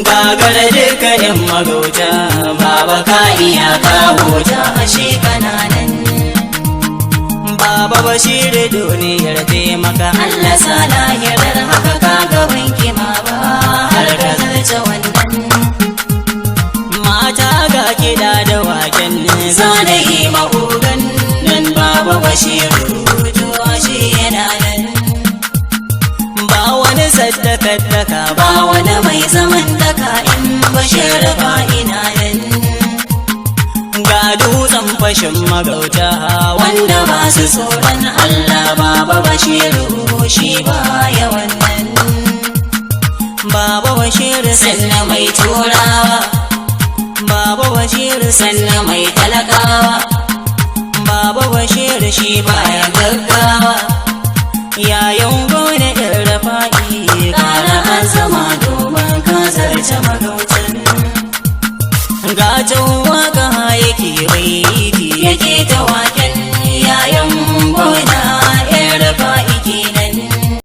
gagara dukkanin magauta, baba ka iya kawo ta ashe kananan. Baba bashir duniyar taimaka, Allah sa lahirar haka kaga wanki ma ba har ka zarce wannan. Mata ga kiɗa da waken za da yi mahugan nan, baba bashir shi yana nan. Ba wani saddakar daka, ba wani mai zaman daka, in bashir ba ina nan. Ga dutsen fashin magauta wanda ba su tsoron Allah, baba bashiru shi ba yawan nan. Baba bashiru sanna mai turawa, baba bashiru sanna mai talakawa, baba bashiru shi baya gaggawa. Yayan gona el-rufa'i ƙara azama domin ka zarce magautan. Gatan